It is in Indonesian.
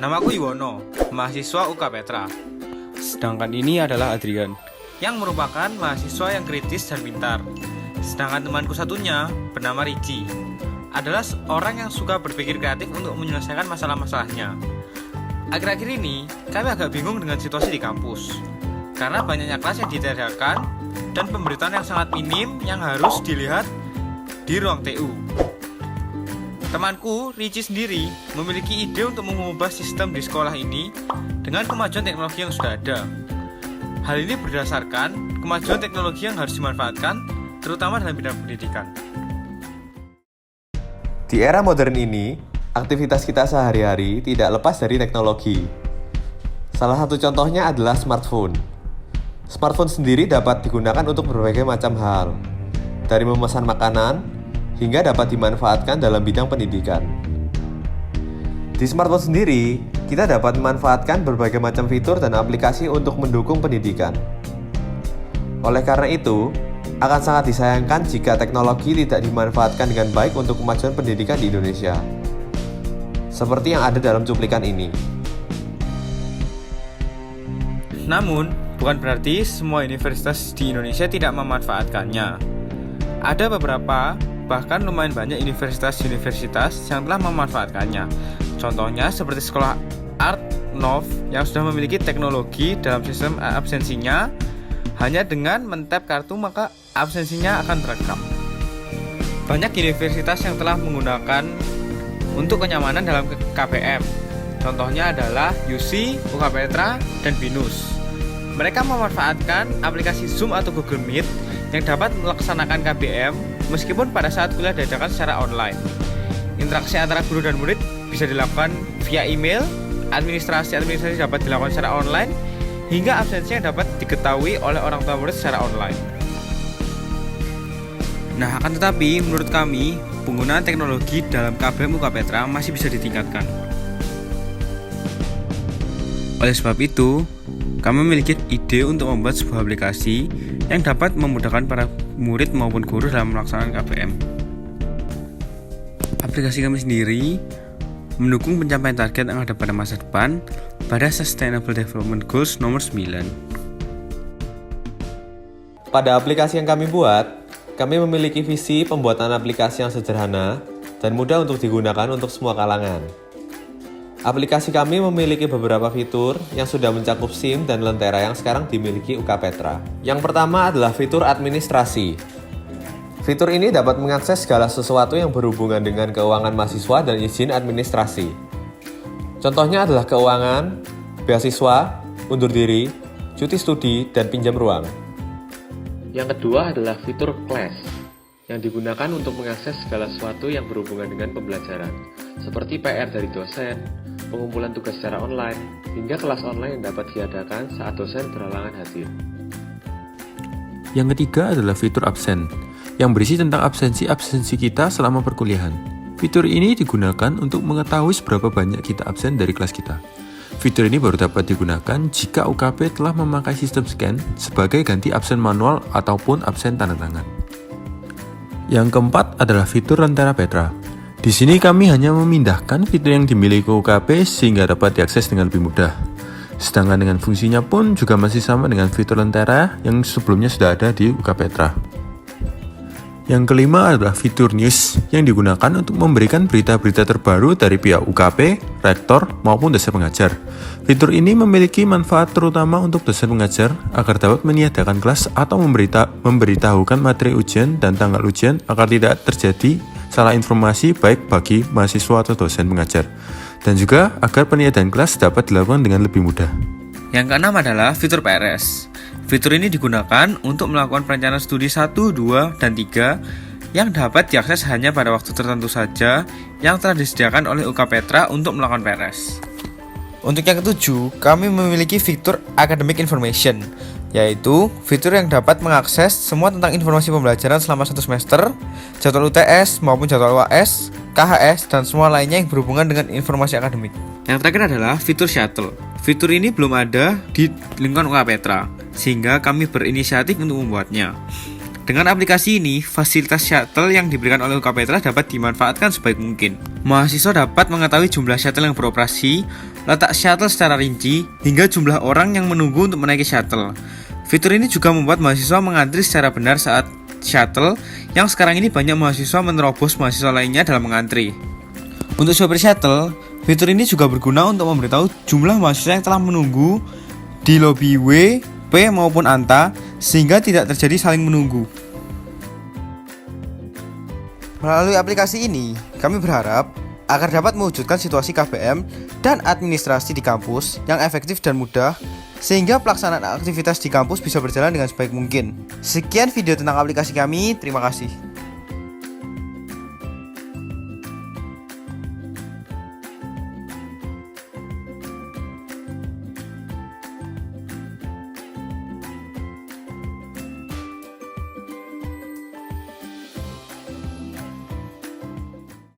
Namaku Iwono, mahasiswa UK Petra. Sedangkan ini adalah Adrian, yang merupakan mahasiswa yang kritis dan pintar. Sedangkan temanku satunya, bernama Ricci, adalah orang yang suka berpikir kreatif untuk menyelesaikan masalah-masalahnya. Akhir-akhir ini, kami agak bingung dengan situasi di kampus, karena banyaknya kelas yang ditiadakan dan pemberitaan yang sangat minim yang harus dilihat di ruang TU. Temanku, Ricci sendiri, memiliki ide untuk mengubah sistem di sekolah ini dengan kemajuan teknologi yang sudah ada. Hal ini berdasarkan kemajuan teknologi yang harus dimanfaatkan, terutama dalam bidang pendidikan. Di era modern ini, aktivitas kita sehari-hari tidak lepas dari teknologi. Salah satu contohnya adalah smartphone. Smartphone sendiri dapat digunakan untuk berbagai macam hal, dari memesan makanan hingga dapat dimanfaatkan dalam bidang pendidikan. Di smartphone sendiri, kita dapat memanfaatkan berbagai macam fitur dan aplikasi untuk mendukung pendidikan. Oleh karena itu, akan sangat disayangkan jika teknologi tidak dimanfaatkan dengan baik untuk kemajuan pendidikan di Indonesia. Seperti yang ada dalam cuplikan ini. Namun, bukan berarti semua universitas di Indonesia tidak memanfaatkannya. Ada beberapa, bahkan lumayan banyak universitas-universitas yang telah memanfaatkannya. Contohnya seperti sekolah Art Nov yang sudah memiliki teknologi dalam sistem absensinya. Hanya dengan men-tap kartu maka absensinya akan terekam. Banyak universitas yang telah menggunakan untuk kenyamanan dalam KBM. Contohnya adalah UC, UK Petra, dan BINUS. Mereka memanfaatkan aplikasi Zoom atau Google Meet yang dapat melaksanakan KBM meskipun pada saat kuliah diadakan secara online. Interaksi antara guru dan murid bisa dilakukan via email, administrasi dapat dilakukan secara online, hingga absensinya dapat diketahui oleh orang tua murid secara online. Nah, akan tetapi menurut kami, penggunaan teknologi dalam KBM UK Petra masih bisa ditingkatkan. Oleh sebab itu, kami memiliki ide untuk membuat sebuah aplikasi yang dapat memudahkan para murid maupun guru dalam melaksanakan KBM. Aplikasi kami sendiri mendukung pencapaian target yang ada pada masa depan pada Sustainable Development Goals nomor 9. Pada aplikasi yang kami buat, kami memiliki visi pembuatan aplikasi yang sederhana dan mudah untuk digunakan untuk semua kalangan. Aplikasi kami memiliki beberapa fitur yang sudah mencakup SIM dan Lentera yang sekarang dimiliki UK Petra. Yang pertama adalah fitur administrasi. Fitur ini dapat mengakses segala sesuatu yang berhubungan dengan keuangan mahasiswa dan izin administrasi. Contohnya adalah keuangan, beasiswa, undur diri, cuti studi, dan pinjam ruang. Yang kedua adalah fitur Class, yang digunakan untuk mengakses segala sesuatu yang berhubungan dengan pembelajaran, seperti PR dari dosen, pengumpulan tugas secara online, hingga kelas online yang dapat diadakan saat dosen berhalangan hadir. Yang ketiga adalah fitur absen, yang berisi tentang absensi kita selama perkuliahan. Fitur ini digunakan untuk mengetahui seberapa banyak kita absen dari kelas kita. Fitur ini baru dapat digunakan jika UKP telah memakai sistem scan sebagai ganti absen manual ataupun absen tanda tangan. Yang keempat adalah fitur Lentera Petra. Di sini kami hanya memindahkan fitur yang dimiliki UKP sehingga dapat diakses dengan lebih mudah. Sedangkan dengan fungsinya pun juga masih sama dengan fitur Lentera yang sebelumnya sudah ada di UK Petra. Yang kelima adalah fitur News yang digunakan untuk memberikan berita-berita terbaru dari pihak UKP, rektor, maupun dosen pengajar. Fitur ini memiliki manfaat terutama untuk dosen pengajar agar dapat meniadakan kelas atau memberitahukan materi ujian dan tanggal ujian agar tidak terjadi salah informasi baik bagi mahasiswa atau dosen pengajar, dan juga agar peniadaan kelas dapat dilakukan dengan lebih mudah. Yang keenam adalah fitur PRS. Fitur ini digunakan untuk melakukan perencanaan studi 1, 2, dan 3 yang dapat diakses hanya pada waktu tertentu saja yang telah disediakan oleh UK Petra untuk melakukan PRS. Untuk yang ketujuh, kami memiliki fitur Academic Information, yaitu fitur yang dapat mengakses semua tentang informasi pembelajaran selama 1 semester, jadwal UTS maupun jadwal UAS, KHS, dan semua lainnya yang berhubungan dengan informasi akademik. Yang terakhir adalah fitur Shuttle. Fitur ini belum ada di lingkungan UK Petra, sehingga kami berinisiatif untuk membuatnya. Dengan aplikasi ini, fasilitas shuttle yang diberikan oleh UK Petra dapat dimanfaatkan sebaik mungkin. Mahasiswa dapat mengetahui jumlah shuttle yang beroperasi, letak shuttle secara rinci, hingga jumlah orang yang menunggu untuk menaiki shuttle. Fitur ini juga membuat mahasiswa mengantri secara benar saat shuttle, yang sekarang ini banyak mahasiswa menerobos mahasiswa lainnya dalam mengantri. Untuk sopir shuttle, fitur ini juga berguna untuk memberitahu jumlah mahasiswa yang telah menunggu di lobi W, P maupun ANTA, sehingga tidak terjadi saling menunggu. Melalui aplikasi ini, kami berharap agar dapat mewujudkan situasi KBM dan administrasi di kampus yang efektif dan mudah, sehingga pelaksanaan aktivitas di kampus bisa berjalan dengan sebaik mungkin. Sekian video tentang aplikasi kami, terima kasih.